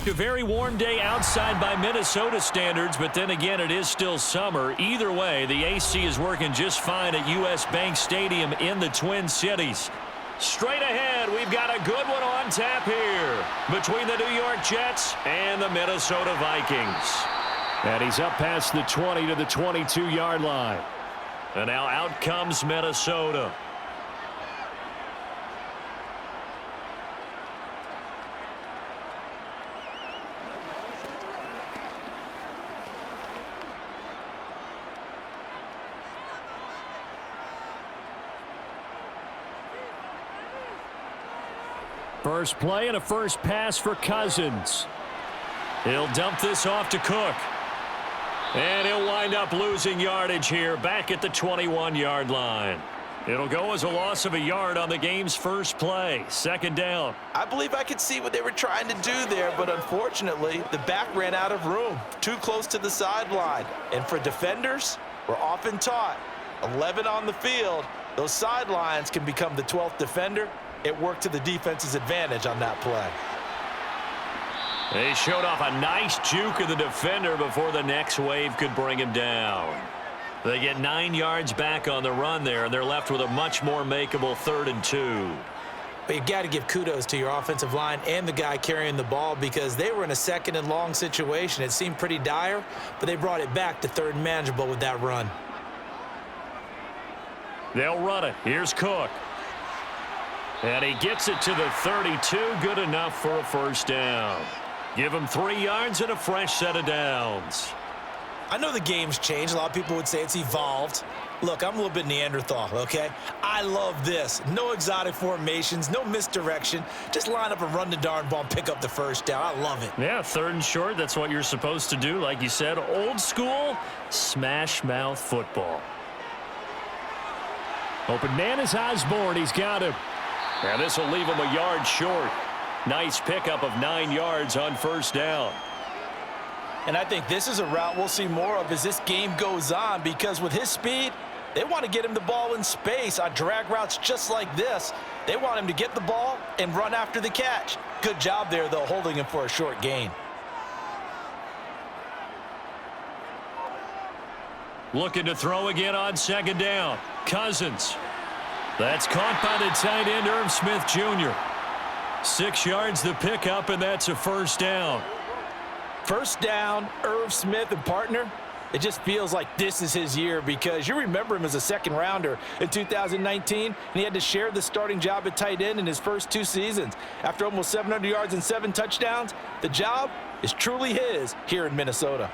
A very warm day outside by Minnesota standards, but then again, it is still summer. Either way, the AC is working just fine at U.S. Bank Stadium in the Twin Cities. Straight ahead, we've got a good one on tap here between the New York Jets and the Minnesota Vikings. And he's up past the 20 to the 22-yard line. And now out comes Minnesota. First play and a first pass for Cousins. He'll dump this off to Cook. And he'll wind up losing yardage here back at the 21-yard line. It'll go as a loss of a yard on the game's first play. Second down. I believe I could see what they were trying to do there, but unfortunately, the back ran out of room. Too close to the sideline. And for defenders, we're often taught, 11 on the field, those sidelines can become the 12th defender. It worked to the defense's advantage on that play. They showed off a nice juke of the defender before the next wave could bring him down. They get 9 yards back on the run there, and they're left with a much more makeable 3rd and 2. But you got to give kudos to your offensive line and the guy carrying the ball because they were in a 2nd and long situation. It seemed pretty dire, but they brought it back to 3rd and manageable with that run. They'll run it. Here's Cook. And he gets it to the 32. Good enough for a first down. Give him 3 yards and a fresh set of downs. I know the game's changed. A lot of people would say it's evolved. Look, I'm a little bit Neanderthal, okay? I love this. No exotic formations, no misdirection. Just line up and run the darn ball and pick up the first down. I love it. Yeah, 3rd and short. That's what you're supposed to do. Like you said, old school, smash mouth football. Open man is Osborne. He's got him. And this will leave him a yard short. Nice pickup of 9 yards on first down. And I think this is a route we'll see more of as this game goes on because with his speed, they want to get him the ball in space on drag routes just like this. They want him to get the ball and run after the catch. Good job there, though, holding him for a short gain. Looking to throw again on 2nd down. Cousins. That's caught by the tight end, Irv Smith Jr. 6 yards the pickup, and that's a first down. First down, Irv Smith and partner. It just feels like this is his year because you remember him as a 2nd rounder in 2019, and he had to share the starting job at tight end in his first 2 seasons. After almost 700 yards and 7 touchdowns, the job is truly his here in Minnesota.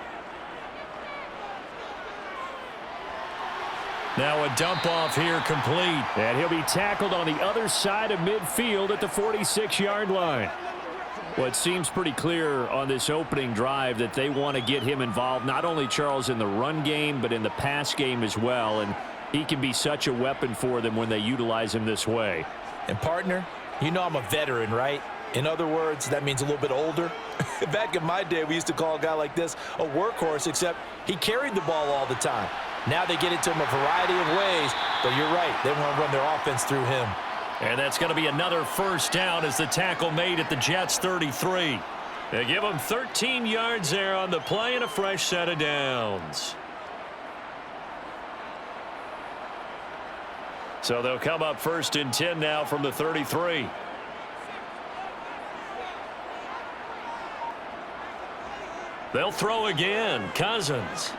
Now a dump off here complete. And he'll be tackled on the other side of midfield at the 46-yard line. Well, it seems pretty clear on this opening drive that they want to get him involved, not only, Charles, in the run game, but in the pass game as well. And he can be such a weapon for them when they utilize him this way. And, partner, you know I'm a veteran, right? In other words, that means a little bit older. Back in my day, we used to call a guy like this a workhorse, except he carried the ball all the time. Now they get it to him a variety of ways, but you're right. They want to run their offense through him. And that's going to be another first down as the tackle made at the Jets' 33. They give him 13 yards there on the play and a fresh set of downs. So they'll come up 1st and 10 now from the 33. They'll throw again. Cousins.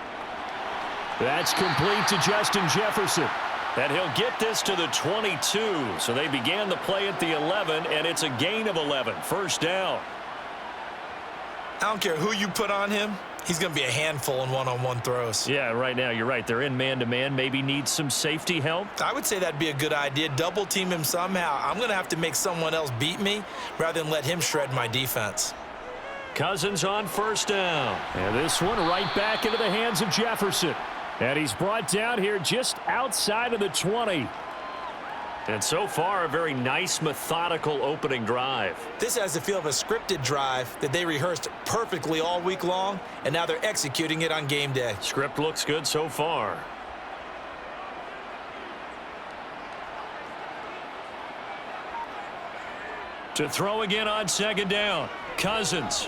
That's complete to Justin Jefferson. And he'll get this to the 22. So they began the play at the 11, and it's a gain of 11. First down. I don't care who you put on him. He's going to be a handful in one-on-one throws. Yeah, right now you're right. They're in man-to-man. Maybe needs some safety help. I would say that'd be a good idea. Double team him somehow. I'm going to have to make someone else beat me rather than let him shred my defense. Cousins on first down. And this one right back into the hands of Jefferson. And he's brought down here just outside of the 20. And so far, a very nice, methodical opening drive. This has the feel of a scripted drive that they rehearsed perfectly all week long, and now they're executing it on game day. Script looks good so far. To throw again on 2nd down. Cousins.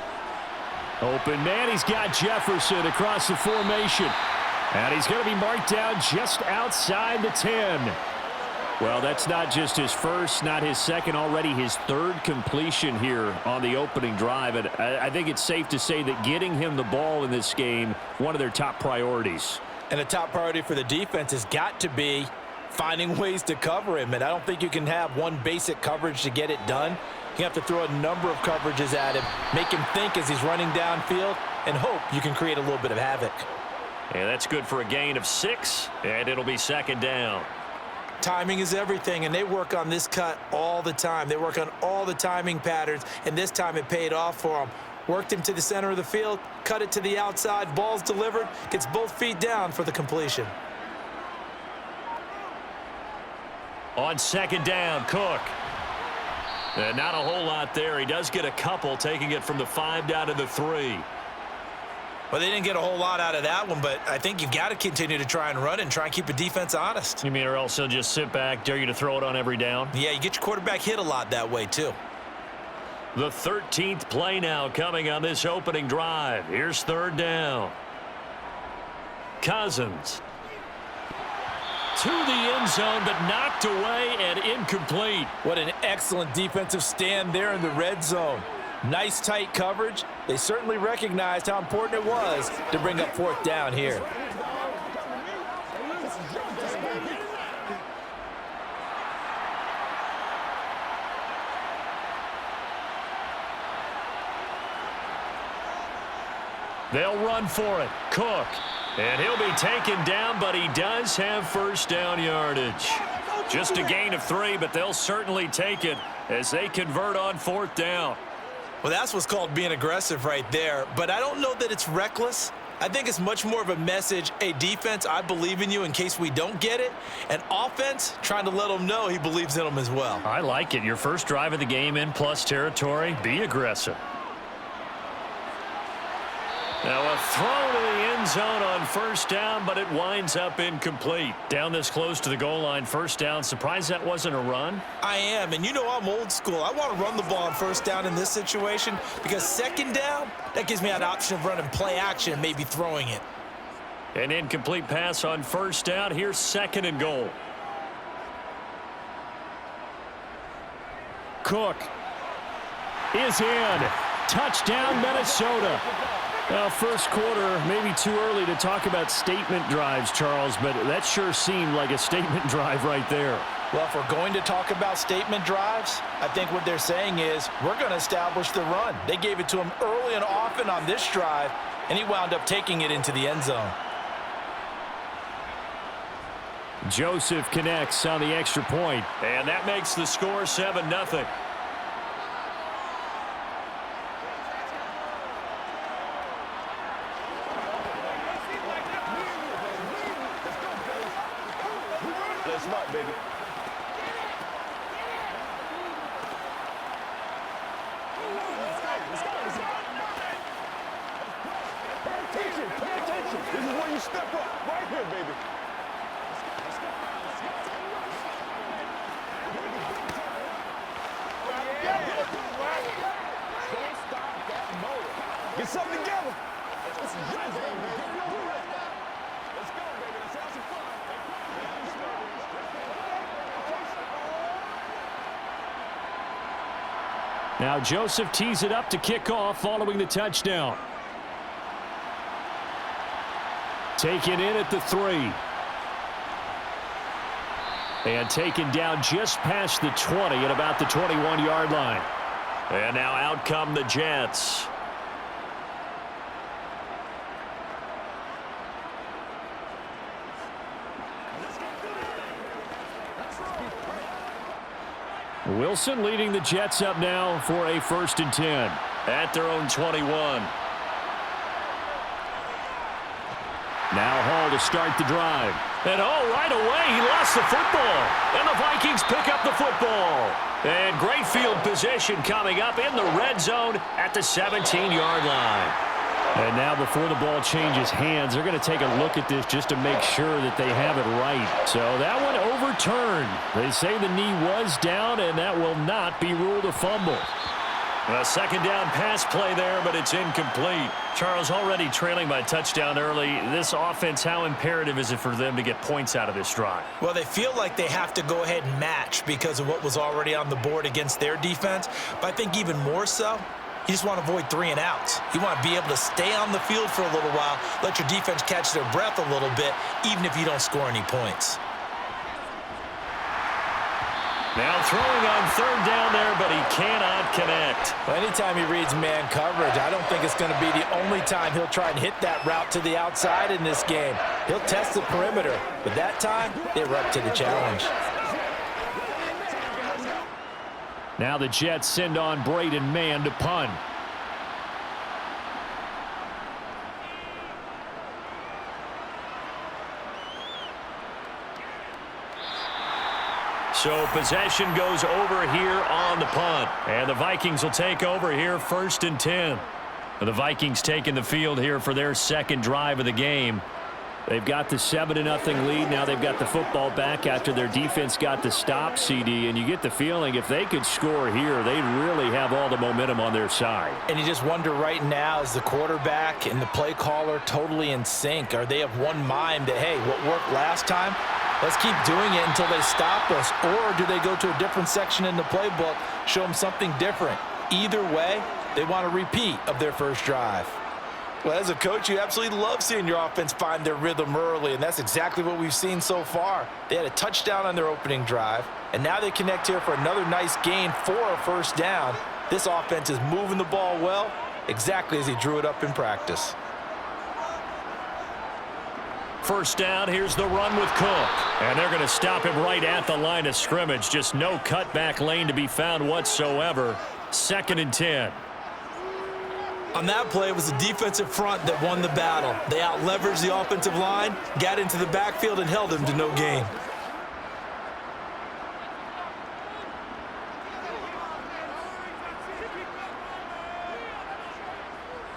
Open man, he's got Jefferson across the formation. And he's going to be marked down just outside the 10. Well, that's not just his first, not his second, already his third completion here on the opening drive. And I think it's safe to say that getting him the ball in this game, one of their top priorities. And a top priority for the defense has got to be finding ways to cover him. And I don't think you can have one basic coverage to get it done. You have to throw a number of coverages at him, make him think as he's running downfield, and hope you can create a little bit of havoc. And that's good for a gain of 6, and it'll be second down. Timing is everything, and they work on this cut all the time. They work on all the timing patterns, and this time it paid off for them. Worked him to the center of the field, cut it to the outside, ball's delivered, gets both feet down for the completion. On second down, Cook. And not a whole lot there. He does get a couple, taking it from the 5 down to the 3. Well, they didn't get a whole lot out of that one, but I think you've got to continue to try and run and try and keep the defense honest. You mean or else he'll just sit back, dare you to throw it on every down? Yeah, you get your quarterback hit a lot that way, too. The 13th play now coming on this opening drive. Here's third down. Cousins. To the end zone, but knocked away and incomplete. What an excellent defensive stand there in the red zone. Nice tight coverage. They certainly recognized how important it was to bring up fourth down here. They'll run for it. Cook. And he'll be taken down, but he does have first down yardage. Just a gain of 3, but they'll certainly take it as they convert on fourth down. Well, that's what's called being aggressive right there. But I don't know that it's reckless. I think it's much more of a message, hey, defense, I believe in you in case we don't get it. And offense, trying to let them know he believes in them as well. I like it. Your first drive of the game in plus territory, be aggressive. Now a throw to the end zone on first down, but it winds up incomplete. Down this close to the goal line, first down. Surprised that wasn't a run? I am, and you know I'm old school. I want to run the ball on first down in this situation because second down, that gives me an option of running play action and maybe throwing it. An incomplete pass on first down. Here's second and goal. Cook is in. Touchdown, Minnesota. Well, first quarter, maybe too early to talk about statement drives, Charles, but that sure seemed like a statement drive right there. Well, if we're going to talk about statement drives, I think what they're saying is we're going to establish the run. They gave it to him early and often on this drive, and he wound up taking it into the end zone. Joseph connects on the extra point, and that makes the score 7-0. Smart, baby. Pay attention. This is where you step up. Right here, baby. Don't stop that motor. Get something together. This is your game, baby. Let's go, baby. Let's have some fun. Now Joseph tees it up to kick off following the touchdown. Taken in at the 3. And taken down just past the 20 at about the 21-yard line. And now out come the Jets. Wilson leading the Jets up now for a 1st and 10 at their own 21. Now Hall to start the drive. And right away he lost the football. And the Vikings pick up the football. And great field position coming up in the red zone at the 17-yard line. And now before the ball changes hands, they're going to take a look at this just to make sure that they have it right. So that one overturned. They say the knee was down, and that will not be ruled a fumble. A second down pass play there, but it's incomplete. Charles, already trailing by touchdown early. This offense, how imperative is it for them to get points out of this drive? Well, they feel like they have to go ahead and match because of what was already on the board against their defense. But I think even more so, you just want to avoid 3 and outs. You want to be able to stay on the field for a little while, let your defense catch their breath a little bit, even if you don't score any points. Now throwing on third down there, but he cannot connect. Well, anytime he reads man coverage, I don't think it's going to be the only time he'll try and hit that route to the outside in this game. He'll test the perimeter, but that time, they were up to the challenge. Now the Jets send on Braden Mann to punt. So possession goes over here on the punt. And the Vikings will take over here 1st and 10. The Vikings taking the field here for their second drive of the game. They've got the 7-0 lead. Now they've got the football back after their defense got the stop, CD. And you get the feeling if they could score here, they'd really have all the momentum on their side. And you just wonder right now, is the quarterback and the play caller totally in sync? Are they of one mind that, hey, what worked last time? Let's keep doing it until they stop us. Or do they go to a different section in the playbook, show them something different? Either way, they want a repeat of their first drive. Well, as a coach, you absolutely love seeing your offense find their rhythm early, and that's exactly what we've seen so far. They had a touchdown on their opening drive, and now they connect here for another nice gain for a first down. This offense is moving the ball well, exactly as he drew it up in practice. First down, here's the run with Cook. And they're going to stop him right at the line of scrimmage. Just no cutback lane to be found whatsoever. 2nd and 10. On that play, it was the defensive front that won the battle. They out-leveraged the offensive line, got into the backfield, and held him to no gain.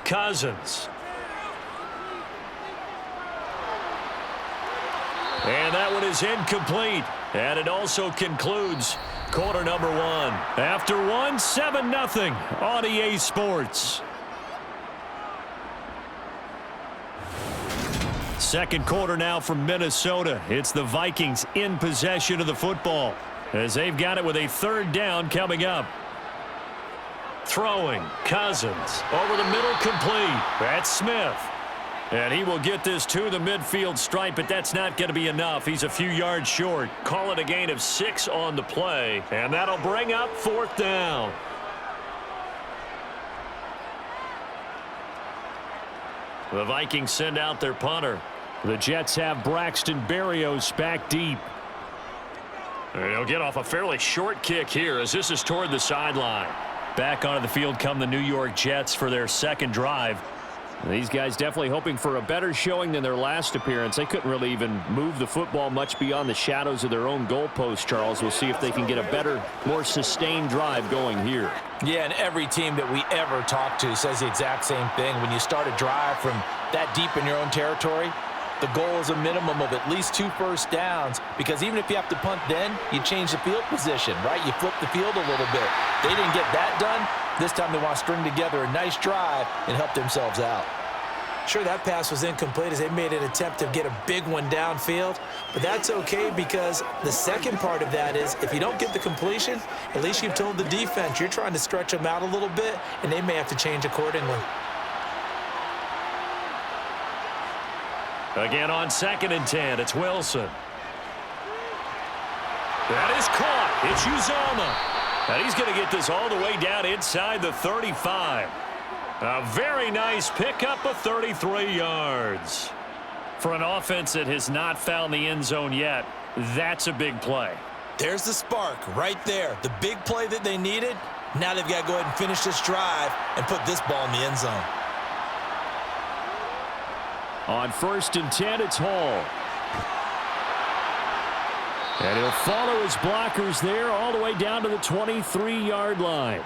Cousins. And that one is incomplete. And it also concludes quarter number 1. After 7-0 on EA Sports. Second quarter now from Minnesota. It's the Vikings in possession of the football as they've got it with a 3rd down coming up. Throwing, Cousins over the middle, complete. That's Smith. And he will get this to the midfield stripe, but that's not going to be enough. He's a few yards short. Call it a gain of 6 on the play, and that'll bring up 4th down. The Vikings send out their punter. The Jets have Braxton Berrios back deep. And he'll get off a fairly short kick here as this is toward the sideline. Back onto the field come the New York Jets for their second drive. These guys definitely hoping for a better showing than their last appearance. They couldn't really even move the football much beyond the shadows of their own goalpost, Charles. We'll see if they can get a better, more sustained drive going here. Yeah, and every team that we ever talk to says the exact same thing. When you start a drive from that deep in your own territory, the goal is a minimum of at least 2 first downs, because even if you have to punt then, you change the field position, right? You flip the field a little bit. They didn't get that done. This time they want to string together a nice drive and help themselves out. Sure, that pass was incomplete as they made an attempt to get a big one downfield, but that's okay because the second part of that is if you don't get the completion, at least you've told the defense you're trying to stretch them out a little bit, and they may have to change accordingly. Again on 2nd and 10, it's Wilson. That is caught. It's Uzomah. And he's going to get this all the way down inside the 35. A very nice pickup of 33 yards. For an offense that has not found the end zone yet, that's a big play. There's the spark right there. The big play that they needed. Now they've got to go ahead and finish this drive and put this ball in the end zone. On 1st and 10, it's Hall. And he'll follow his blockers there all the way down to the 23-yard line.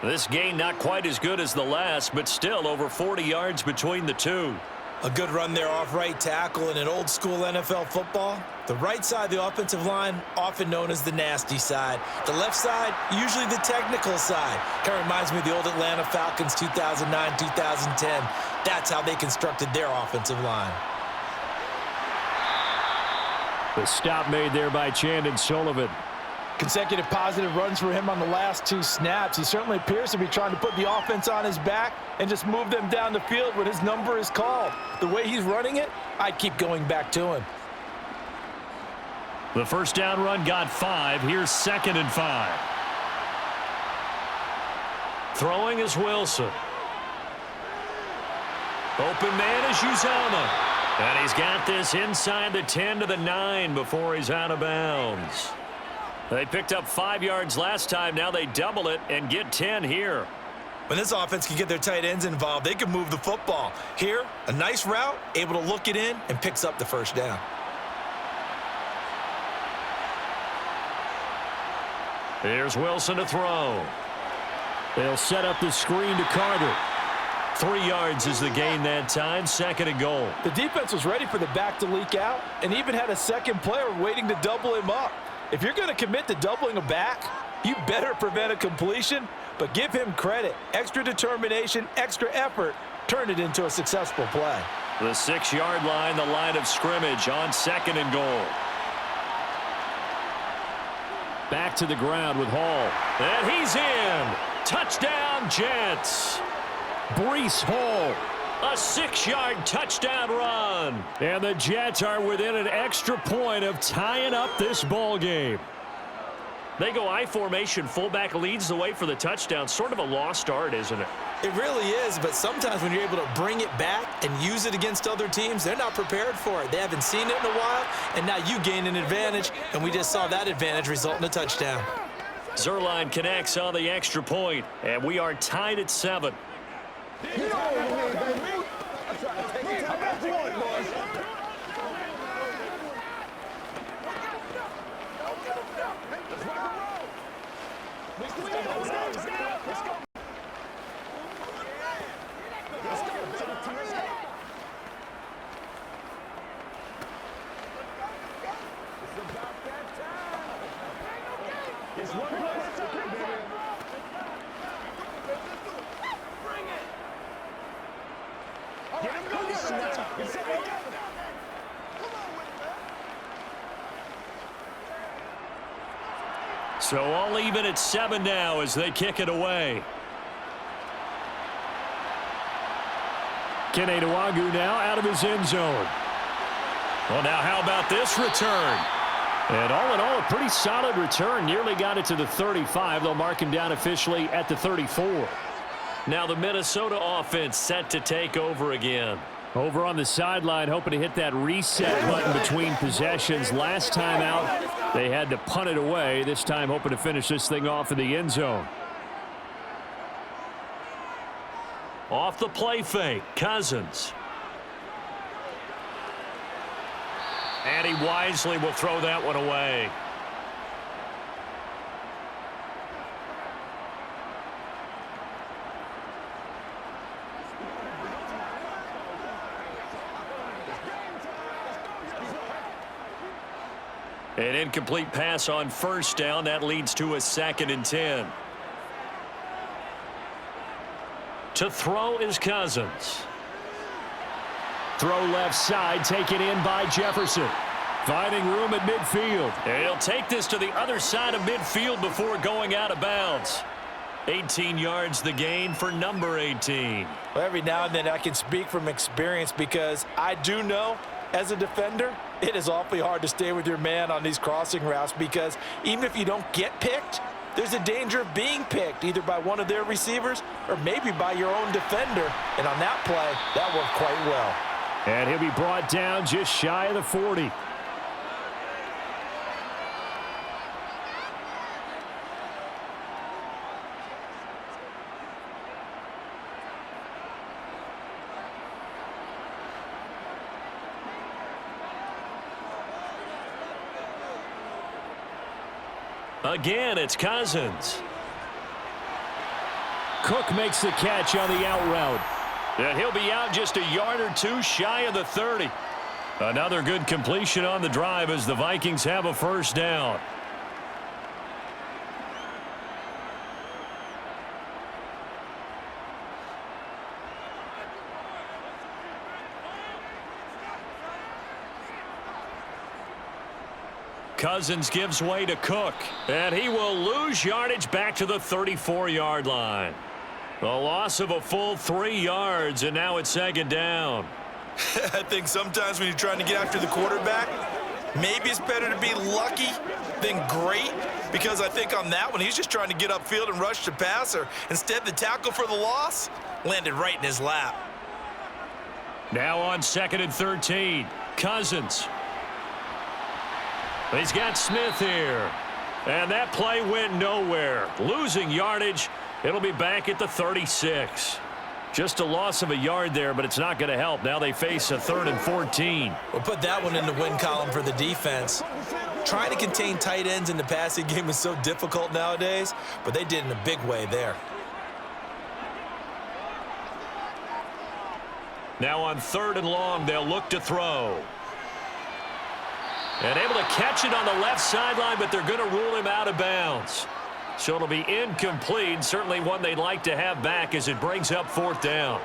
This gain not quite as good as the last, but still over 40 yards between the two. A good run there off right tackle in an old school NFL football. The right side of the offensive line, often known as the nasty side. The left side, usually the technical side. Kind of reminds me of the old Atlanta Falcons 2009, 2010. That's how they constructed their offensive line. The stop made there by Chandon Sullivan. Consecutive positive runs for him on the last 2 snaps. He certainly appears to be trying to put the offense on his back and just move them down the field when his number is called. The way he's running it, I'd keep going back to him. The first down run got 5. Here's 2nd and 5. Throwing is Wilson. Open man is Uzomah. And he's got this inside the 10 to the 9 before he's out of bounds. They picked up 5 yards last time. Now they double it and get 10 here. When this offense can get their tight ends involved, they can move the football. Here, a nice route, able to look it in, and picks up the first down. Here's Wilson to throw. They'll set up the screen to Carter. 3 yards is the gain that time, 2nd and goal. The defense was ready for the back to leak out and even had a second player waiting to double him up. If you're going to commit to doubling a back, you better prevent a completion, but give him credit. Extra determination, extra effort, turn it into a successful play. The 6-yard line, the line of scrimmage on 2nd and goal. Back to the ground with Hall. And he's in. Touchdown, Jets. Breece Hall. A 6-yard touchdown run. And the Jets are within an extra point of tying up this ball game. They go I formation. Fullback leads the way for the touchdown. Sort of a lost art, isn't it? It really is, but sometimes when you're able to bring it back and use it against other teams, they're not prepared for it. They haven't seen it in a while, and now you gain an advantage, and we just saw that advantage result in a touchdown. Zuerlein connects on the extra point, and we are tied at 7. So all even at 7 now as they kick it away. Kene Nwangwu now out of his end zone. Well, now how about this return? And all in all, a pretty solid return. Nearly got it to the 35. They'll mark him down officially at the 34. Now the Minnesota offense set to take over again. Over on the sideline, hoping to hit that reset button between possessions. Last time out, they had to punt it away. This time, hoping to finish this thing off in the end zone. Off the play fake, Cousins. And he wisely will throw that one away. An incomplete pass on first down. That leads to a 2nd and 10. To throw is Cousins. Throw left side, taken in by Jefferson. Finding room at midfield. And he'll take this to the other side of midfield before going out of bounds. 18 yards the gain for number 18. Well, every now and then I can speak from experience because I do know as a defender, it is awfully hard to stay with your man on these crossing routes because even if you don't get picked, there's a danger of being picked either by one of their receivers or maybe by your own defender. And on that play, that worked quite well. And he'll be brought down just shy of the 40. Again, it's Cousins. Cook makes the catch on the out route. And he'll be out just a yard or two shy of the 30. Another good completion on the drive as the Vikings have a first down. Cousins gives way to Cook, and he will lose yardage back to the 34-yard line. A loss of a full 3 yards, and now it's second down. I think sometimes when you're trying to get after the quarterback, maybe it's better to be lucky than great, because I think on that one, he's just trying to get upfield and rush the passer. Instead, the tackle for the loss landed right in his lap. Now on 2nd and 13, Cousins. He's got Smith here. And that play went nowhere. Losing yardage. It'll be back at the 36. Just a loss of a yard there, but it's not going to help. Now they face a 3rd and 14. We'll put that one in the win column for the defense. Trying to contain tight ends in the passing game is so difficult nowadays, but they did in a big way there. Now on 3rd and long, they'll look to throw. And able to catch it on the left sideline, but they're going to rule him out of bounds. So it'll be incomplete. Certainly one they'd like to have back as it brings up 4th down.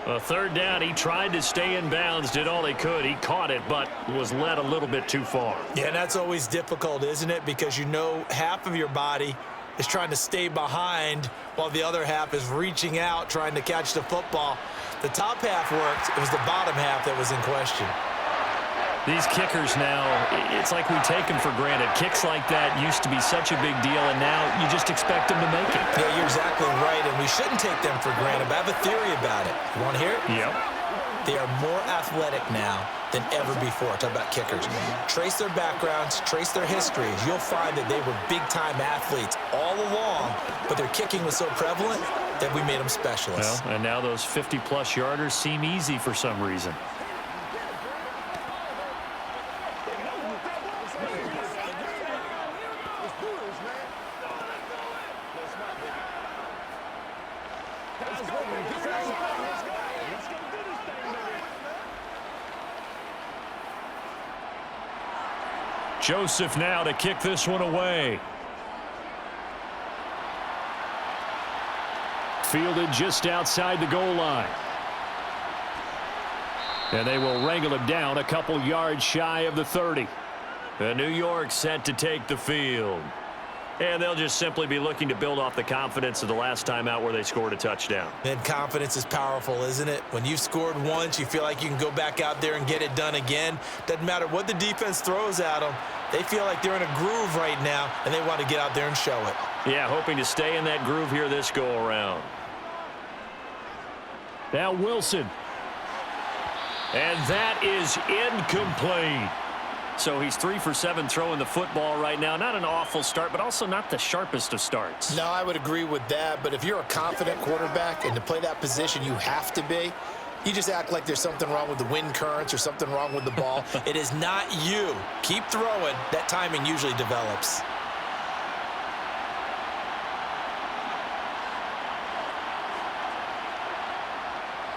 A 3rd down, he tried to stay in bounds, did all he could. He caught it, but was led a little bit too far. Yeah, and that's always difficult, isn't it? Because you know half of your body is trying to stay behind while the other half is reaching out, trying to catch the football. The top half worked. It was the bottom half that was in question. These kickers now, it's like we take them for granted. Kicks like that used to be such a big deal, and now you just expect them to make it. Yeah, you're exactly right, and we shouldn't take them for granted, but I have a theory about it. You want to hear it? Yep. They are more athletic now than ever before. Talk about kickers. Trace their backgrounds, trace their histories. You'll find that they were big-time athletes all along, but their kicking was so prevalent that we made them specialists. Well, and now those 50-plus yarders seem easy for some reason. Joseph now to kick this one away. Fielded just outside the goal line. And they will wrangle him down a couple yards shy of the 30. And New York set to take the field. And they'll just simply be looking to build off the confidence of the last time out where they scored a touchdown. And confidence is powerful, isn't it? When you've scored once, you feel like you can go back out there and get it done again. Doesn't matter what the defense throws at them. They feel like they're in a groove right now, and they want to get out there and show it. Yeah, hoping to stay in that groove here this go-around. Now Wilson. And that is incomplete. So he's 3 for 7 throwing the football right now. Not an awful start, but also not the sharpest of starts. No, I would agree with that. But if you're a confident quarterback and to play that position, you have to be. You just act like there's something wrong with the wind currents or something wrong with the ball. It is not you. Keep throwing. That timing usually develops.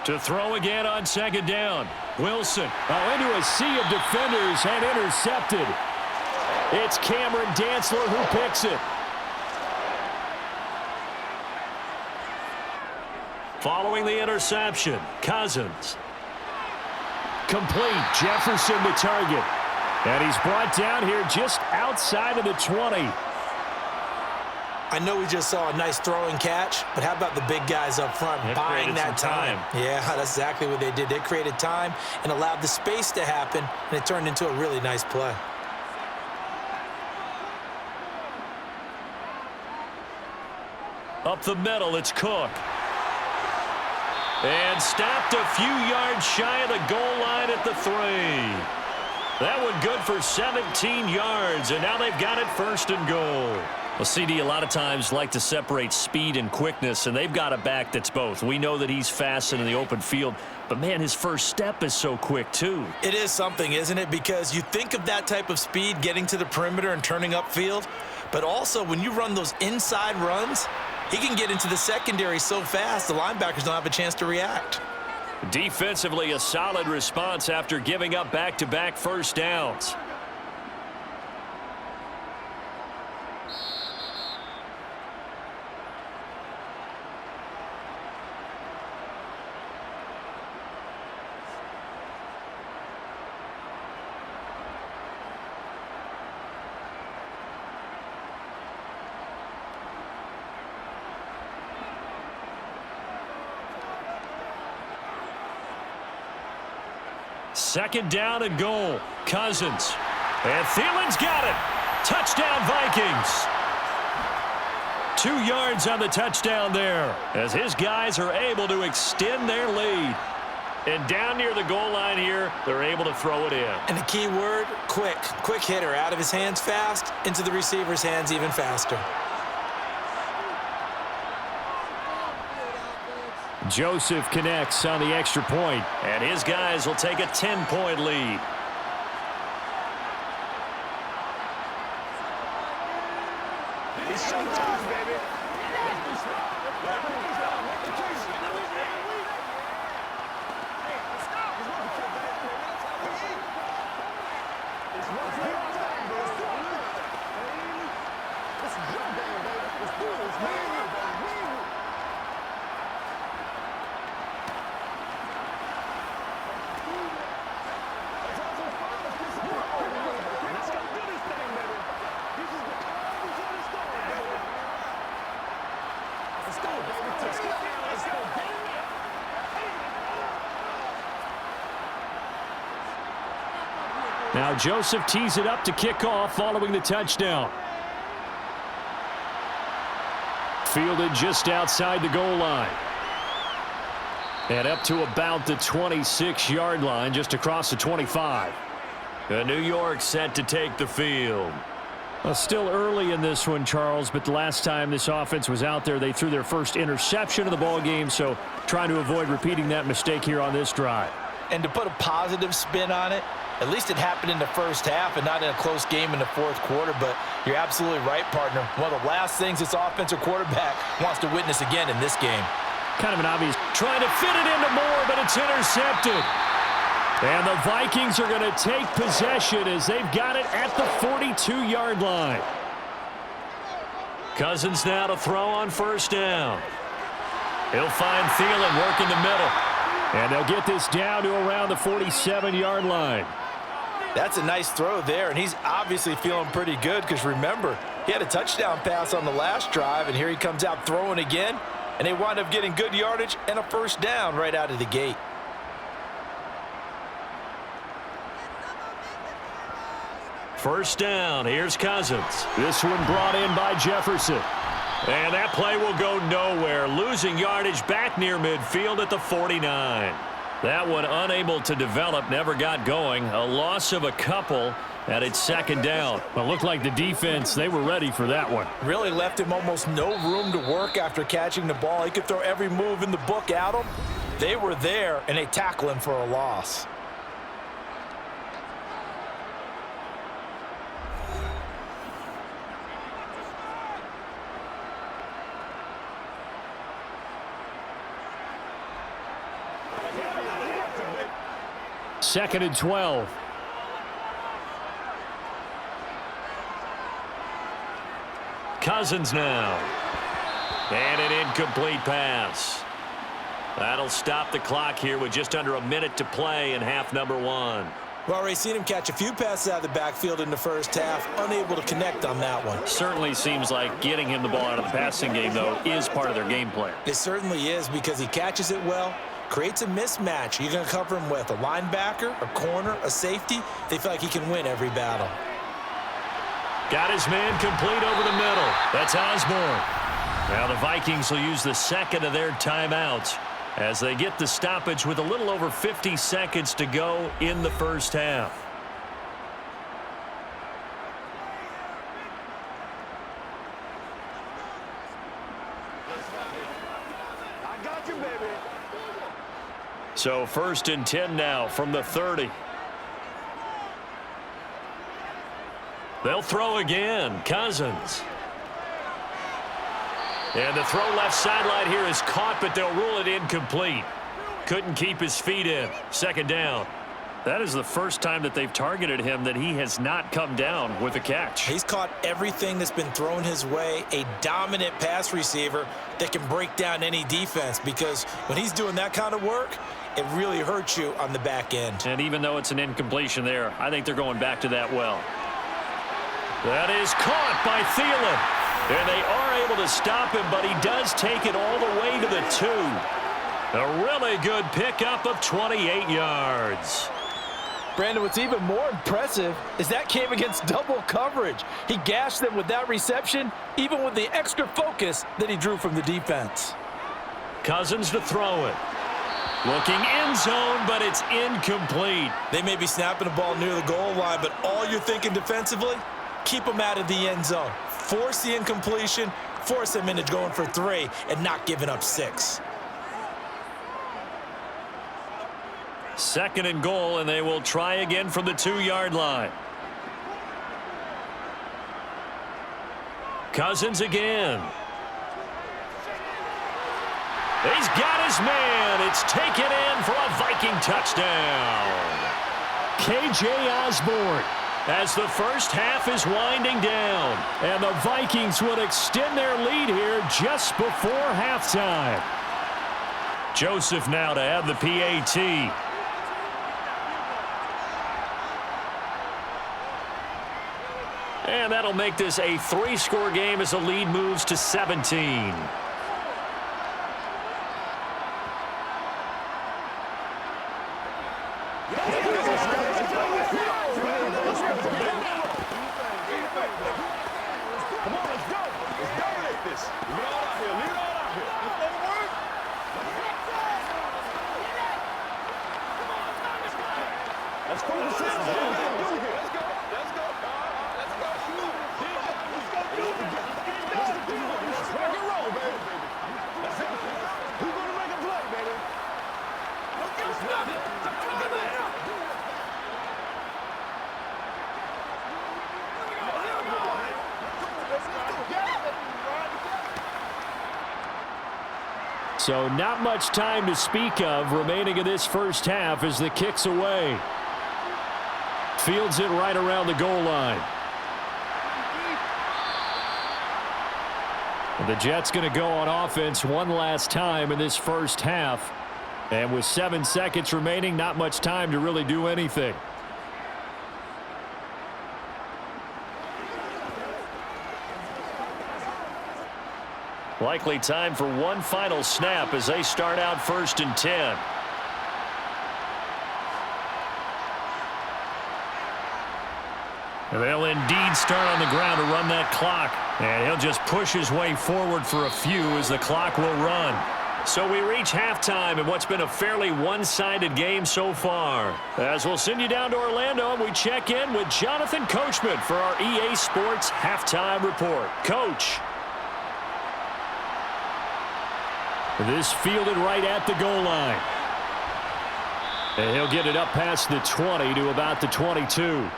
To throw again on 2nd down. Wilson into a sea of defenders and intercepted. It's Cameron Dantzler who picks it. Following the interception, Cousins. Complete. Jefferson to target. And he's brought down here just outside of the 20. I know we just saw a nice throwing catch, but how about the big guys up front buying that time? Yeah, that's exactly what they did. They created time and allowed the space to happen, and it turned into a really nice play. Up the middle, it's Cook. And stopped a few yards shy of the goal line at the 3. That one good for 17 yards, and now they've got it 1st and goal. Well, CD, a lot of times like to separate speed and quickness, and they've got a back that's both. We know that he's fast in the open field, but, man, his first step is so quick, too. It is something, isn't it? Because you think of that type of speed getting to the perimeter and turning upfield, but also when you run those inside runs, he can get into the secondary so fast the linebackers don't have a chance to react. Defensively, a solid response after giving up back-to-back first downs. Second down and goal. Cousins. And Thielen's got it. Touchdown, Vikings. 2 yards on the touchdown there as his guys are able to extend their lead. And down near the goal line here, they're able to throw it in. And the key word, quick. Quick hitter. Out of his hands fast, into the receiver's hands even faster. Joseph connects on the extra point, and his guys will take a 10-point lead. It's showtime, baby. Now Joseph tees it up to kick off following the touchdown. Fielded just outside the goal line. And up to about the 26-yard line, just across the 25. New York set to take the field. Well, still early in this one, Charles, but the last time this offense was out there, they threw their first interception of the ball game, so trying to avoid repeating that mistake here on this drive. And to put a positive spin on it, at least it happened in the first half and not in a close game in the fourth quarter. But you're absolutely right, partner. One of the last things this offensive quarterback wants to witness again in this game. Kind of an obvious. Trying to fit it into Moore, but it's intercepted. And the Vikings are going to take possession as they've got it at the 42-yard line. Cousins now to throw on first down. He'll find Thielen working the middle. And they'll get this down to around the 47-yard line. That's a nice throw there, and he's obviously feeling pretty good because, remember, he had a touchdown pass on the last drive, and here he comes out throwing again, and they wind up getting good yardage and a first down right out of the gate. First down. Here's Cousins. This one brought in by Jefferson. And that play will go nowhere. Losing yardage back near midfield at the 49. That one unable to develop, never got going. A loss of a couple, and it's second down. Well, it looked like the defense, they were ready for that one. Really left him almost no room to work after catching the ball. He could throw every move in the book at him. They were there, and they tackle him for a loss. Second and 12. Cousins now. And an incomplete pass. That'll stop the clock here with just under a minute to play in half number 1. We've already seen him catch a few passes out of the backfield in the first half, unable to connect on that one. Certainly seems like getting him the ball out of the passing game, though, is part of their game plan. It certainly is because he catches it well, creates a mismatch. You're going to cover him with a linebacker, a corner, a safety. They feel like he can win every battle. Got his man complete over the middle. That's Osborne. Now the Vikings will use the second of their timeouts as they get the stoppage with a little over 50 seconds to go in the first half. I got you, baby. So first and 10 now from the 30. They'll throw again. Cousins. And the throw left sideline here is caught, but they'll rule it incomplete. couldn't keep his feet in. Second down. That is the first time that they've targeted him that he has not come down with a catch. He's caught everything that's been thrown his way, a dominant pass receiver that can break down any defense, because when he's doing that kind of work, it really hurts you on the back end. And even though it's an incompletion there, I think they're going back to that well. That is caught by Thielen. And they are able to stop him, but he does take it all the way to the 2. A really good pickup of 28 yards. Brandon, what's even more impressive is that came against double coverage. He gashed them with that reception, even with the extra focus that he drew from the defense. Cousins to throw it. Looking end zone, but it's incomplete. They may be snapping the ball near the goal line, but all you're thinking defensively, keep them out of the end zone. Force the incompletion, force them into going for 3, and not giving up 6. Second and goal, and they will try again from the 2-yard line. Cousins again. He's got his man. It's taken in for a Viking touchdown. K.J. Osborne, as the first half is winding down, and the Vikings would extend their lead here just before halftime. Joseph now to add the PAT. And that'll make this a 3-score game as the lead moves to 17. So not much time to speak of remaining in this first half as the kick's away. Fields it right around the goal line. The Jets going to go on offense one last time in this first half. And with 7 seconds remaining, not much time to really do anything. Likely time for one final snap as they start out 1st and 10. And they'll indeed start on the ground to run that clock. And he'll just push his way forward for a few as the clock will run. So we reach halftime in what's been a fairly one-sided game so far. As we'll send you down to Orlando, and we check in with Jonathan Coachman for our EA Sports Halftime Report. Coach. This fielded right at the goal line. And he'll get it up past the 20 to about the 22.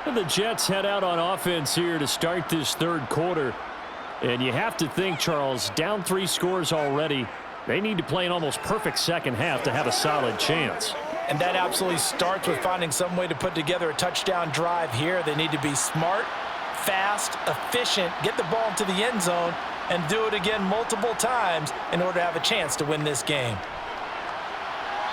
And the Jets head out on offense here to start this third quarter. And you have to think, Charles, down 3 scores already. They need to play an almost perfect second half to have a solid chance. And that absolutely starts with finding some way to put together a touchdown drive here. They need to be smart, fast, efficient, get the ball into the end zone, and do it again multiple times in order to have a chance to win this game.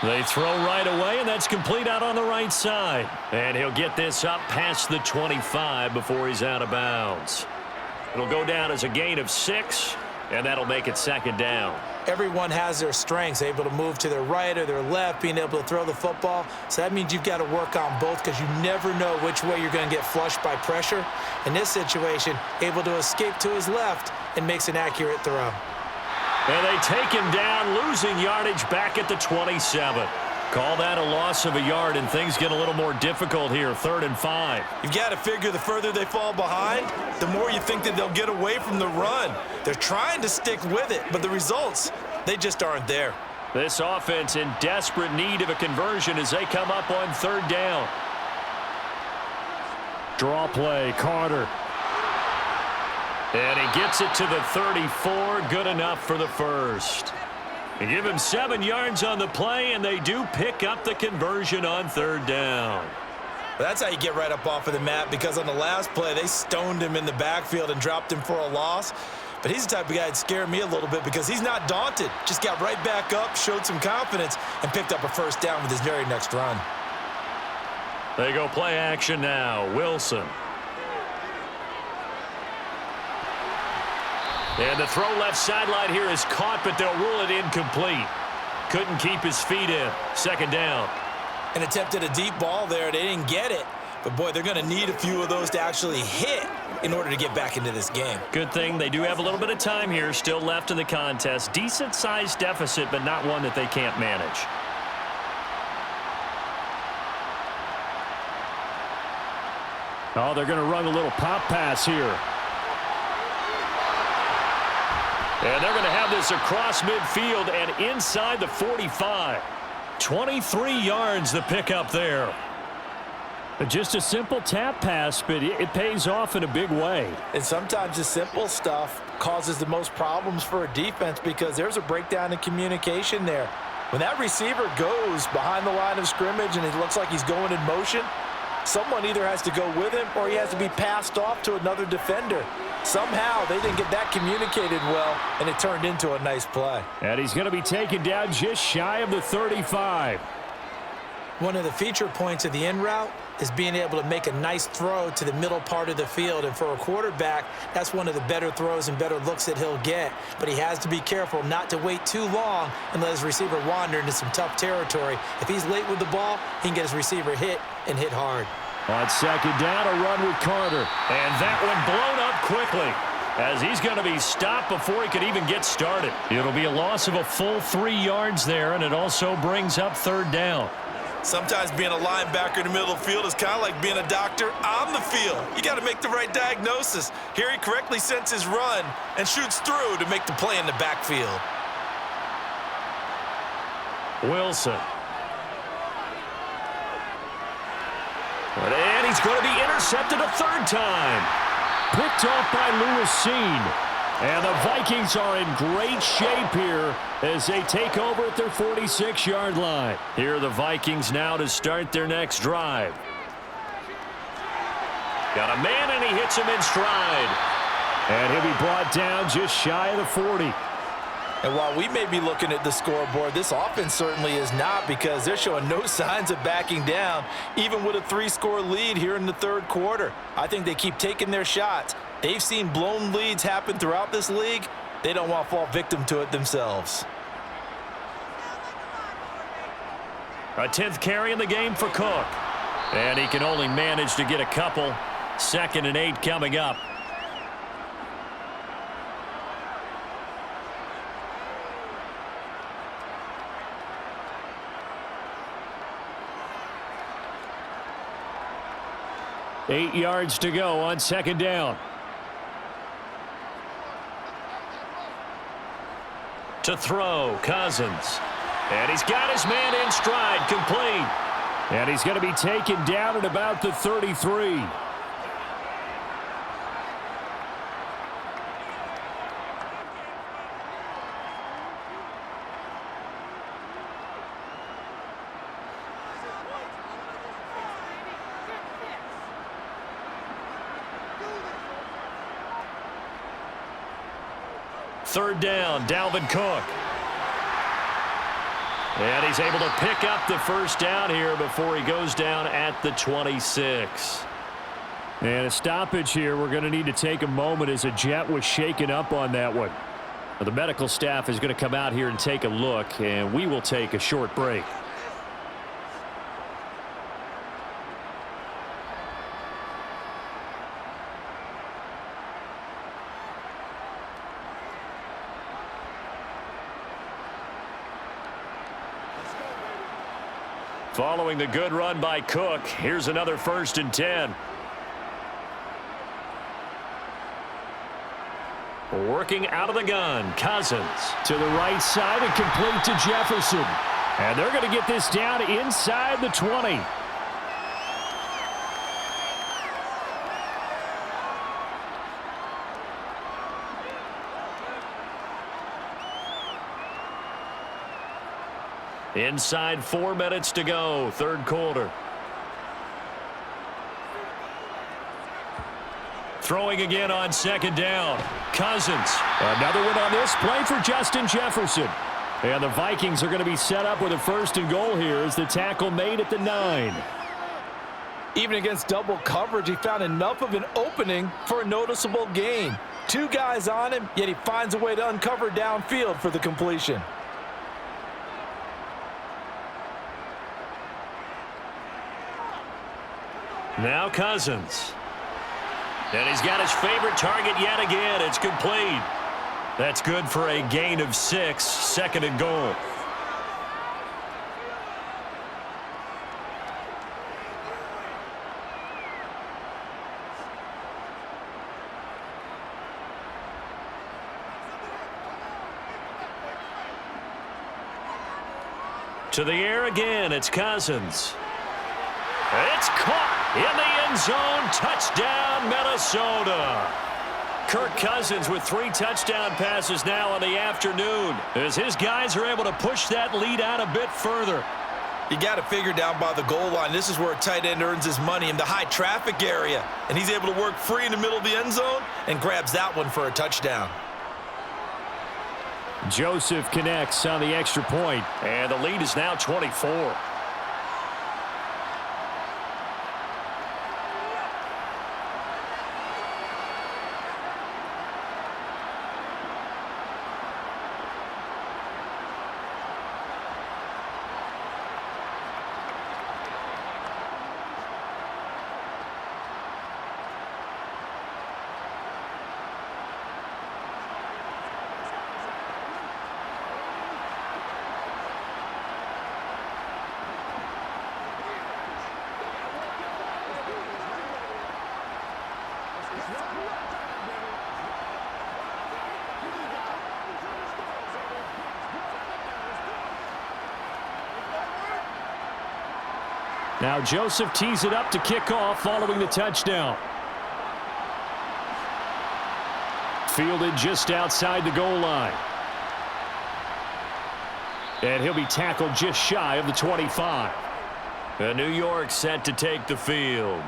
They throw right away, and that's complete out on the right side. And he'll get this up past the 25 before he's out of bounds. It'll go down as a gain of 6, and that'll make it second down. Everyone has their strengths, able to move to their right or their left, being able to throw the football. So that means you've got to work on both because you never know which way you're going to get flushed by pressure. In this situation, able to escape to his left and makes an accurate throw. And they take him down, losing yardage back at the 27. Call that a loss of a yard, and things get a little more difficult here, 3rd and 5. You've got to figure the further they fall behind, the more you think that they'll get away from the run. They're trying to stick with it, but the results, they just aren't there. This offense in desperate need of a conversion as they come up on 3rd down. Draw play, Carter. And he gets it to the 34, good enough for the first. They give him 7 yards on the play, and they do pick up the conversion on 3rd down. That's how you get right up off of the mat, because on the last play, they stoned him in the backfield and dropped him for a loss. But he's the type of guy that scared me a little bit because he's not daunted. Just got right back up, showed some confidence, and picked up a 1st down with his very next run. They go play action now. Wilson. And the throw left sideline here is caught, but they'll rule it incomplete. Couldn't keep his feet in. 2nd down. And attempted a deep ball there. They didn't get it. But, boy, they're going to need a few of those to actually hit in order to get back into this game. Good thing they do have a little bit of time here still left in the contest. Decent-sized deficit, but not one that they can't manage. Oh, they're going to run a little pop pass here. And they're going to have this across midfield and inside the 45. 23 yards the pickup there. Just a simple tap pass, but it pays off in a big way. And sometimes the simple stuff causes the most problems for a defense because there's a breakdown in communication there. When that receiver goes behind the line of scrimmage and it looks like he's going in motion, someone either has to go with him or he has to be passed off to another defender. Somehow they didn't get that communicated well, and it turned into a nice play. And he's going to be taken down just shy of the 35. One of the feature points of the in route is being able to make a nice throw to the middle part of the field. And for a quarterback, that's one of the better throws and better looks that he'll get. But he has to be careful not to wait too long and let his receiver wander into some tough territory. If he's late with the ball, he can get his receiver hit and hit hard. On 2nd down, a run with Carter. And that one blown up quickly as he's going to be stopped before he could even get started. It'll be a loss of a full 3 yards there, and it also brings up 3rd down. Sometimes being a linebacker in the middle of the field is kind of like being a doctor on the field. You got to make the right diagnosis. Here he correctly sends his run and shoots through to make the play in the backfield. Wilson. And he's going to be intercepted a 3rd time. Picked off by Lewis. And the Vikings are in great shape here as they take over at their 46-yard line. Here are the Vikings now to start their next drive. Got a man, and he hits him in stride. And he'll be brought down just shy of the 40. And while we may be looking at the scoreboard, this offense certainly is not, because they're showing no signs of backing down, even with a 3-score lead here in the 3rd quarter. I think they keep taking their shots. They've seen blown leads happen throughout this league. They don't want to fall victim to it themselves. A 10th carry in the game for Cook. And he can only manage to get a couple. 2nd and 8 coming up. Eight yards to go on 2nd down. To throw, Cousins. And he's got his man in stride, complete. And he's going to be taken down at about the 33. Third down, Dalvin Cook. And he's able to pick up the 1st down here before he goes down at the 26. And a stoppage here. We're going to need to take a moment as a jet was shaken up on that one. The medical staff is going to come out here and take a look, and we will take a short break. Following the good run by Cook, here's another 1st and 10. Working out of the gun, Cousins. To the right side and complete to Jefferson. And they're going to get this down inside the 20. Inside 4 minutes to go, third quarter. Throwing again on second down. Cousins. Another one on this play for Justin Jefferson. And the Vikings are going to be set up with a first and goal here as the tackle made at the 9. Even against double coverage, he found enough of an opening for a noticeable gain. 2 guys on him, yet he finds a way to uncover downfield for the completion. Now Cousins. And he's got his favorite target yet again. It's complete. That's good for a gain of 6, second and goal. To the air again, it's Cousins. It's caught in the end zone. Touchdown, Minnesota. Kirk Cousins with 3 touchdown passes now on the afternoon as his guys are able to push that lead out a bit further. You got to figure down by the goal line. This is where a tight end earns his money in the high traffic area. And he's able to work free in the middle of the end zone and grabs that one for a touchdown. Joseph connects on the extra point. And the lead is now 24. Now Joseph tees it up to kick off following the touchdown. Fielded just outside the goal line. And he'll be tackled just shy of the 25. And New York set to take the field.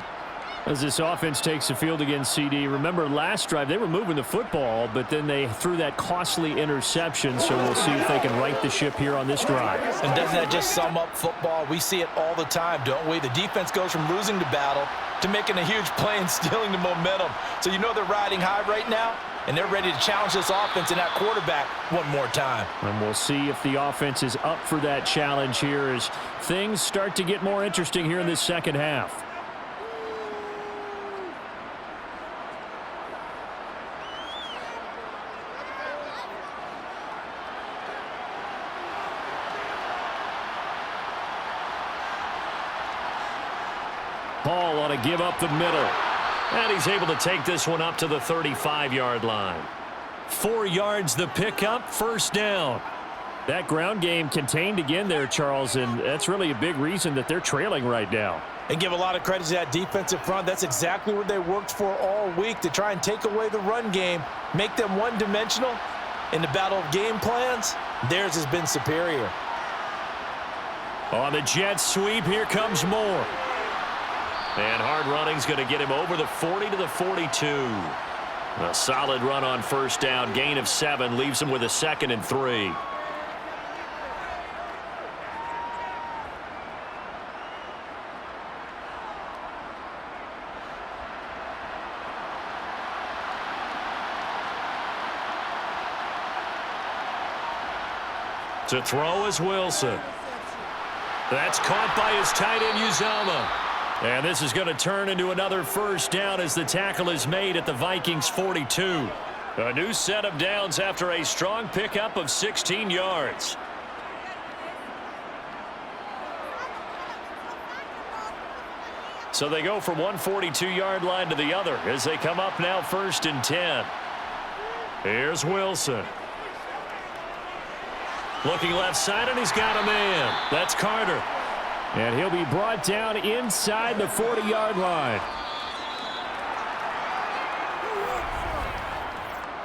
As this offense takes the field against CD, remember last drive they were moving the football, but then they threw that costly interception, so we'll see if they can right the ship here on this drive. And doesn't that just sum up football? We see it all the time, don't we? The defense goes from losing the battle to making a huge play and stealing the momentum. So you know they're riding high right now, and they're ready to challenge this offense and that quarterback one more time. And we'll see if the offense is up for that challenge here as things start to get more interesting here in this second half. Ball on a give up the middle. And he's able to take this one up to the 35-yard line. 4 yards the pickup, first down. That ground game contained again there, Charles, and that's really a big reason that they're trailing right now. And give a lot of credit to that defensive front. That's exactly what they worked for all week, to try and take away the run game, make them one-dimensional. In the battle of game plans, theirs has been superior. On the jet sweep, here comes Moore. And hard running's going to get him over the 40 to the 42. A solid run on first down. Gain of 7 leaves him with a 2nd and 3. To throw is Wilson. That's caught by his tight end, Uzomah. And this is going to turn into another first down as the tackle is made at the Vikings 42. A new set of downs after a strong pickup of 16 yards. So they go from one 42-yard line to the other as they come up now 1st and 10. Here's Wilson. Looking left side, and he's got a man. That's Carter. And he'll be brought down inside the 40-yard line.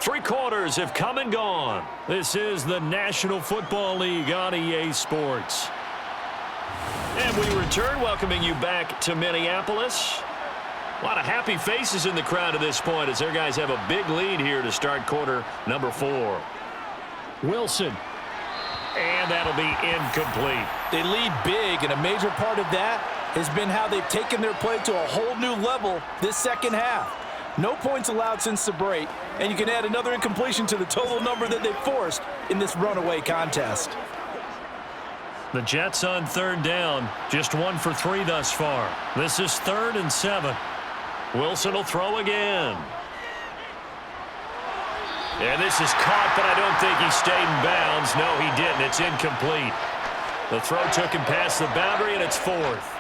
3 quarters have come and gone. This is the National Football League on EA Sports. And we return, welcoming you back to Minneapolis. A lot of happy faces in the crowd at this point as their guys have a big lead here to start quarter number 4. Wilson. And that'll be incomplete. They lead big, and a major part of that has been how they've taken their play to a whole new level this second half. No points allowed since the break, and you can add another incompletion to the total number that they forced in this runaway contest. The Jets on 3rd down, just 1 for 3 thus far. This is 3rd and 7. Wilson will throw again. And this is caught, but I don't think he stayed in bounds. No, he didn't. It's incomplete. The throw took him past the boundary, and it's 4th.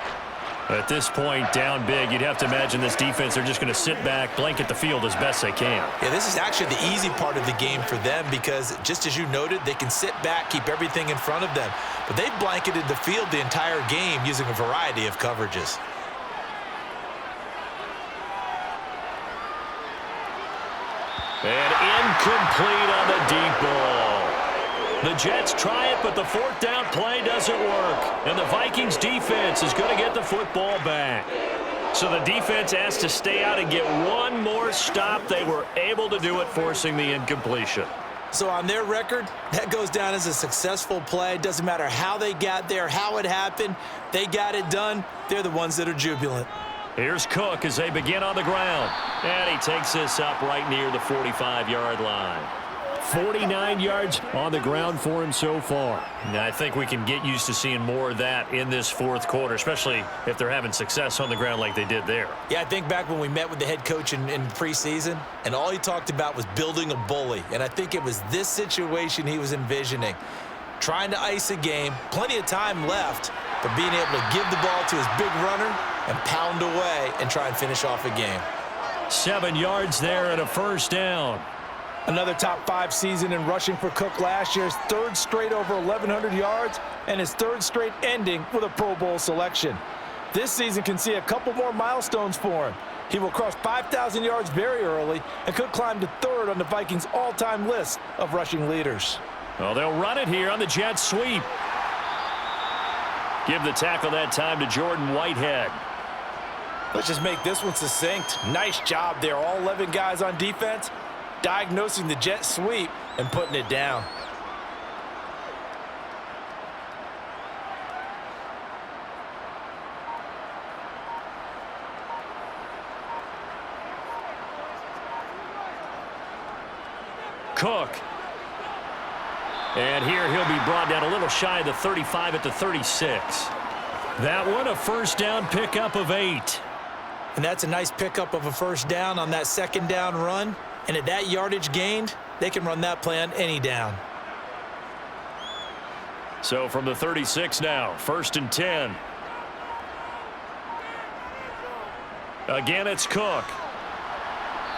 At this point, down big, you'd have to imagine this defense, they're just going to sit back, blanket the field as best they can. Yeah, this is actually the easy part of the game for them because, just as you noted, they can sit back, keep everything in front of them. But they've blanketed the field the entire game using a variety of coverages. And incomplete on the deep ball. The Jets try it, but the 4th down play doesn't work. And the Vikings defense is going to get the football back. So the defense has to stay out and get one more stop. They were able to do it, forcing the incompletion. So on their record, that goes down as a successful play. Doesn't matter how they got there, how it happened. They got it done. They're the ones that are jubilant. Here's Cook as they begin on the ground. And he takes this up right near the 45-yard line. 49 yards on the ground for him so far. Now, I think we can get used to seeing more of that in this 4th quarter, especially if they're having success on the ground like they did there. Yeah, I think back when we met with the head coach in preseason, and all he talked about was building a bully. And I think it was this situation he was envisioning. Trying to ice a game, plenty of time left, but being able to give the ball to his big runner and pound away and try and finish off a game. 7 yards there and a 1st down. Another top 5 season in rushing for Cook last year's 3rd straight over 1,100 yards and his 3rd straight ending with a Pro Bowl selection. This season can see a couple more milestones for him. He will cross 5,000 yards very early and could climb to 3rd on the Vikings' all-time list of rushing leaders. Well, they'll run it here on the jet sweep. Give the tackle that time to Jordan Whitehead. Let's just make this one succinct. Nice job there. All 11 guys on defense diagnosing the jet sweep and putting it down. Cook. And here he'll be brought down a little shy of the 35 at the 36. That one a 1st down pickup of 8. And that's a nice pickup of a 1st down on that 2nd down run. And at that yardage gained, they can run that play on any down. So from the 36 now, 1st and 10. Again, it's Cook.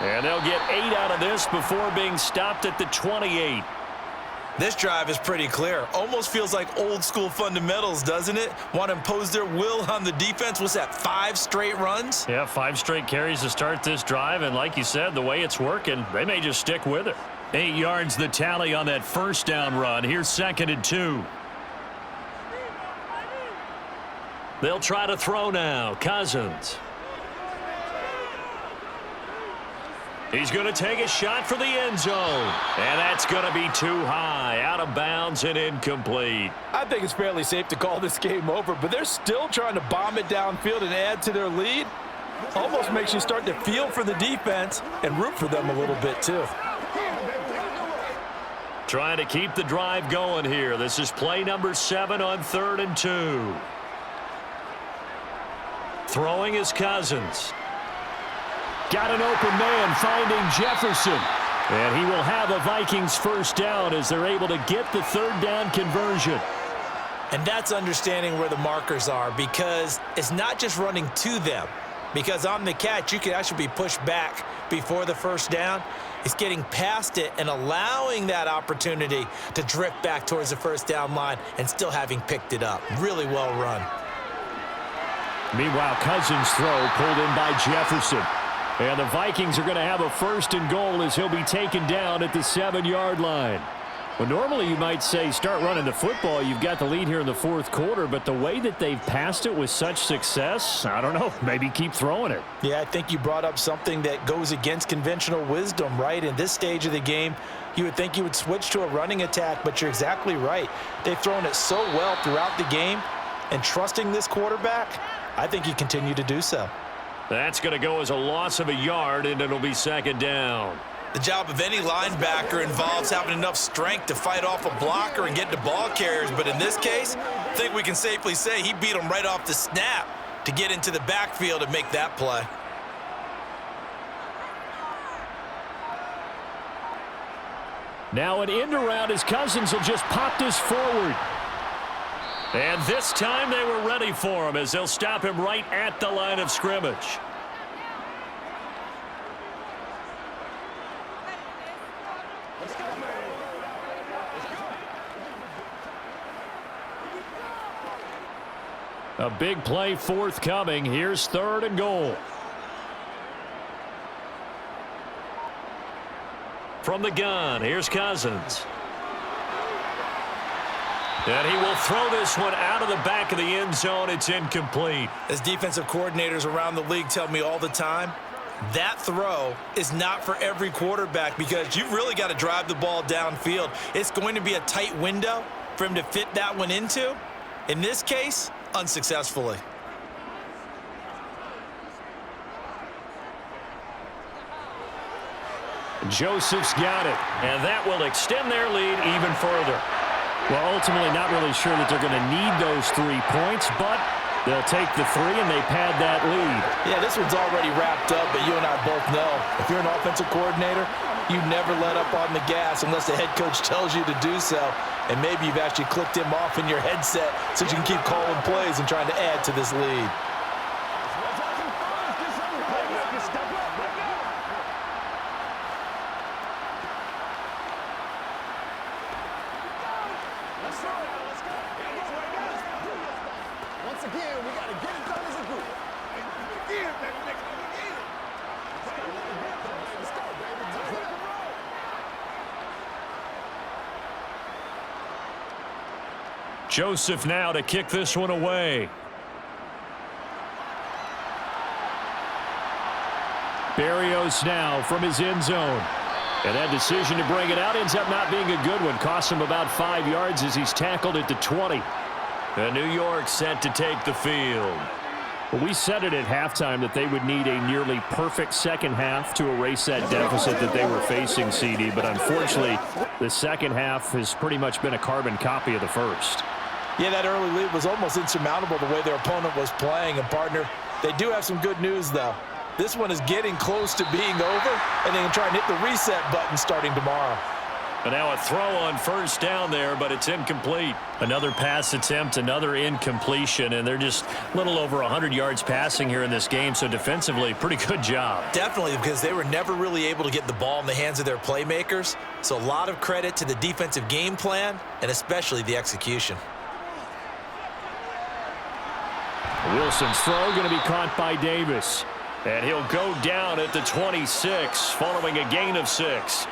And they'll get 8 out of this before being stopped at the 28. This drive is pretty clear. Almost feels like old school fundamentals, doesn't it? Want to impose their will on the defense. What's that, 5 straight runs? Yeah, 5 straight carries to start this drive. And like you said, the way it's working, they may just stick with it. 8 yards the tally on that 1st down run. Here's 2nd and 2. They'll try to throw now. Cousins. He's going to take a shot for the end zone. And that's going to be too high. Out of bounds and incomplete. I think it's fairly safe to call this game over, but they're still trying to bomb it downfield and add to their lead. Almost makes you start to feel for the defense and root for them a little bit too. Trying to keep the drive going here. This is play number 7 on 3rd and 2. Throwing is Cousins. Got an open man finding Jefferson. And he will have a Vikings 1st down as they're able to get the 3rd down conversion. And that's understanding where the markers are, because it's not just running to them. Because on the catch, you can actually be pushed back before the 1st down. It's getting past it and allowing that opportunity to drift back towards the 1st down line and still having picked it up. Really well run. Meanwhile, Cousins' throw pulled in by Jefferson. And the Vikings are going to have a 1st and goal as he'll be taken down at the 7-yard line. Well, normally you might say start running the football. You've got the lead here in the 4th quarter, but the way that they've passed it with such success, I don't know, maybe keep throwing it. Yeah, I think you brought up something that goes against conventional wisdom, right? In this stage of the game, you would think you would switch to a running attack, but you're exactly right. They've thrown it so well throughout the game, and trusting this quarterback, I think you continue to do so. That's going to go as a loss of a yard, and it'll be 2nd down. The job of any linebacker involves having enough strength to fight off a blocker and get to ball carriers, but in this case, I think we can safely say he beat him right off the snap to get into the backfield and make that play. Now an end around as Cousins will just pop this forward. And this time they were ready for him as they'll stop him right at the line of scrimmage. A big play forthcoming. Here's 3rd and goal. From the gun, here's Cousins. And he will throw this one out of the back of the end zone. It's incomplete. As defensive coordinators around the league tell me all the time, that throw is not for every quarterback because you've really got to drive the ball downfield. It's going to be a tight window for him to fit that one into. In this case, unsuccessfully. Joseph's got it. And that will extend their lead even further. Well, ultimately not really sure that they're going to need those 3 points, but they'll take the 3 and they pad that lead. Yeah, this one's already wrapped up, but you and I both know if you're an offensive coordinator, you never let up on the gas unless the head coach tells you to do so. And maybe you've actually clicked him off in your headset so you can keep calling plays and trying to add to this lead. Once again, we got to get it done as a group. Again, baby, nigga. Again. Let's go, baby. Let's go. Joseph now to kick this one away. Berrios now from his end zone. And that decision to bring it out ends up not being a good one. Costs him about 5 yards as he's tackled at the 20. And New York set to take the field. Well, we said it at halftime that they would need a nearly perfect second half to erase that deficit that they were facing, CD. But unfortunately, the second half has pretty much been a carbon copy of the first. Yeah, that early lead was almost insurmountable the way their opponent was playing. And, partner, they do have some good news, though. This one is getting close to being over, and they can try and hit the reset button starting tomorrow. And now a throw on 1st down there, but it's incomplete. Another pass attempt, another incompletion, and they're just a little over 100 yards passing here in this game, so defensively, pretty good job. Definitely, because they were never really able to get the ball in the hands of their playmakers. So a lot of credit to the defensive game plan and especially the execution. Wilson's throw going to be caught by Davis. And he'll go down at the 26 following a gain of 6.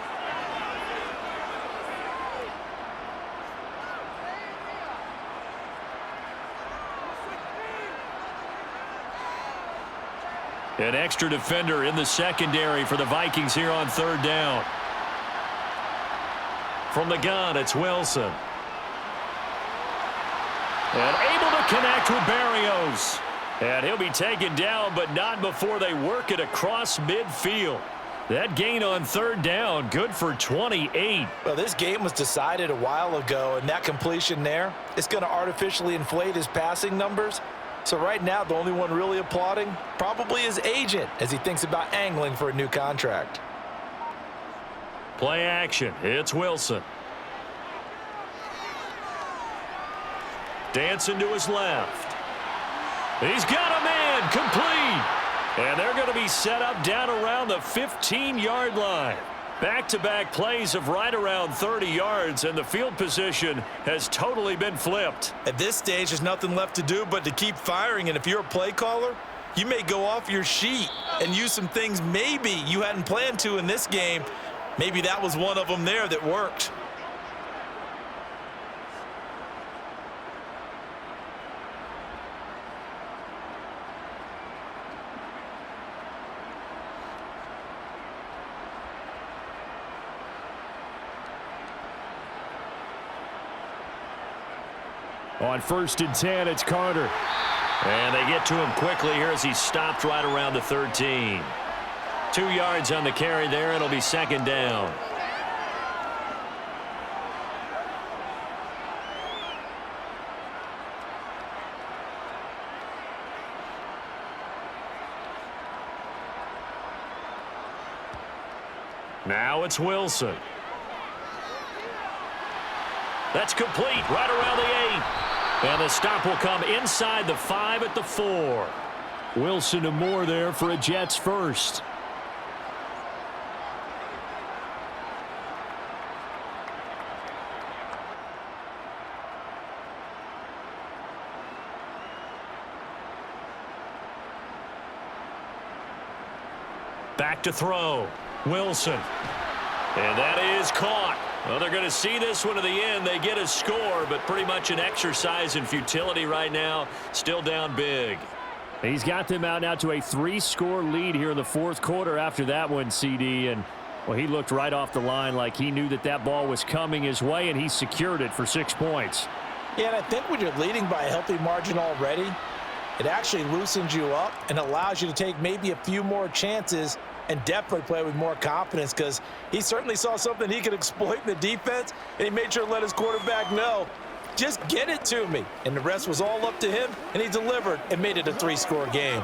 An extra defender in the secondary for the Vikings here on 3rd down. From the gun, it's Wilson. And able to connect with Berrios. And he'll be taken down, but not before they work it across midfield. That gain on 3rd down, good for 28. Well, this game was decided a while ago, and that completion there is going to artificially inflate his passing numbers. So right now, the only one really applauding probably his agent as he thinks about angling for a new contract. Play action. It's Wilson. Dancing to his left. He's got a man complete. And they're going to be set up down around the 15-yard line. Back-to-back plays of right around 30 yards, and the field position has totally been flipped. At this stage, there's nothing left to do but to keep firing, and if you're a play caller, You may go off your sheet and use some things maybe you hadn't planned to in this game. Maybe that was one of them there that worked. On 1st and 10, it's Carter. And they get to him quickly here as he stopped right around the 13. 2 yards on the carry there. It'll be 2nd down. Now it's Wilson. That's complete right around the 8. And the stop will come inside the 5 at the 4. Wilson and Moore there for a Jets first. Back to throw. Wilson. And that is caught. Well, they're going to see this one to the end. They get a score, but pretty much an exercise in futility right now. Still down big. He's got them out now to a 3-score lead here in the 4th quarter after that one, CD. And, well, he looked right off the line like he knew that that ball was coming his way, and he secured it for 6 points. Yeah, and I think when you're leading by a healthy margin already, it actually loosens you up and allows you to take maybe a few more chances and definitely play with more confidence, because he certainly saw something he could exploit in the defense, and he made sure to let his quarterback know, just get it to me. And the rest was all up to him, and he delivered and made it a 3-score game.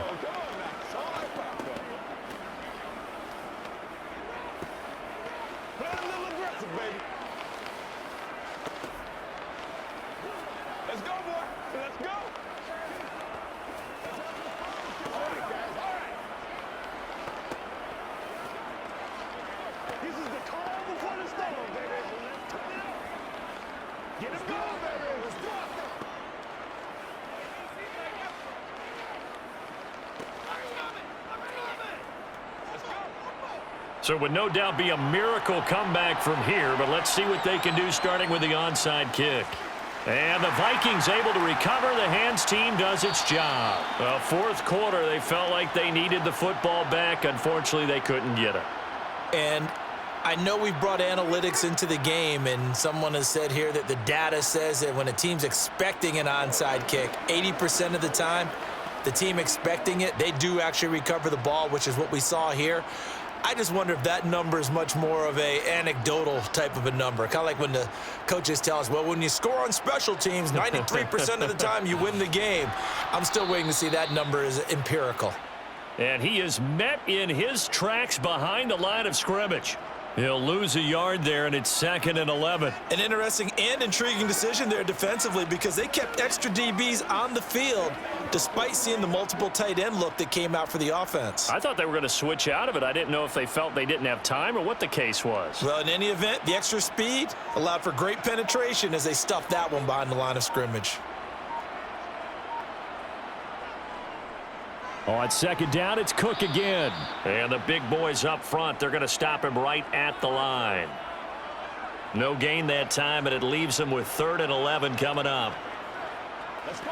Let's go, boy. Let's go. This is the calm before the storm, baby. Get him going, baby. Let's go. So it would no doubt be a miracle comeback from here, but let's see what they can do starting with the onside kick. And the Vikings able to recover. The hands team does its job. Well, 4th quarter, they felt like they needed the football back. Unfortunately, they couldn't get it. And I know we've brought analytics into the game, and someone has said here that the data says that when a team's expecting an onside kick, 80% of the time, the team expecting it, they do actually recover the ball, which is what we saw here. I just wonder if that number is much more of a anecdotal type of a number. Kind of like when the coaches tell us, well, when you score on special teams, 93% of the time you win the game. I'm still waiting to see that number is empirical. And he is met in his tracks behind the line of scrimmage. He'll lose a yard there, and it's 2nd and 11. An interesting and intriguing decision there defensively, because they kept extra DBs on the field despite seeing the multiple tight end look that came out for the offense. I thought they were going to switch out of it. I didn't know if they felt they didn't have time or what the case was. Well, in any event, the extra speed allowed for great penetration as they stuffed that one behind the line of scrimmage. On 2nd down, it's Cook again. And the big boys up front, they're going to stop him right at the line. No gain that time, and it leaves them with 3rd and 11 coming up. Let's go.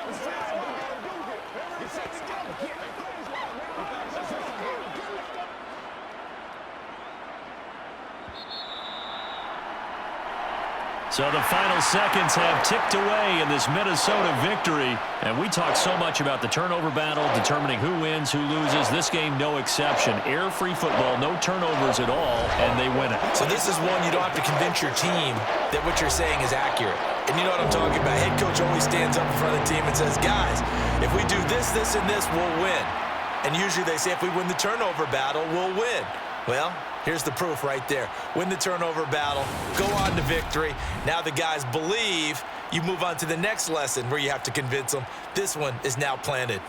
So the final seconds have ticked away in this Minnesota victory. And we talk so much about the turnover battle, determining who wins, who loses. This game, no exception. Air-free football, no turnovers at all, and they win it. So this is one you don't have to convince your team that what you're saying is accurate. And you know what I'm talking about. Head coach always stands up in front of the team and says, guys, if we do this, this, and this, we'll win. And usually they say if we win the turnover battle, we'll win. Well, here's the proof right there. Win the turnover battle, go on to victory. Now the guys believe. You move on to the next lesson where you have to convince them. This one is now planted.